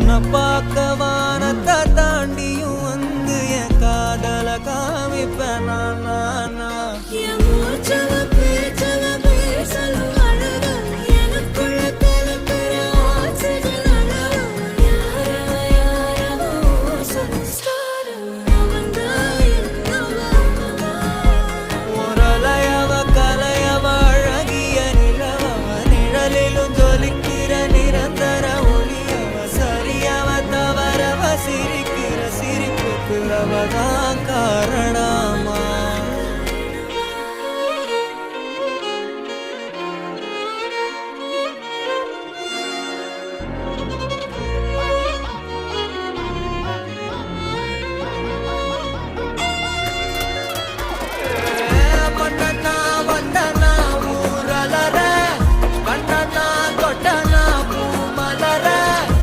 உன்னை பார்க்க வானத்தை தாண்டியும் வந்து என் காதல காமிப்பேன் நான் நிரந்தர ஒளியவ சரியவ தவறவ சிரிக்கிற சிரிப்புக்கு அவதான்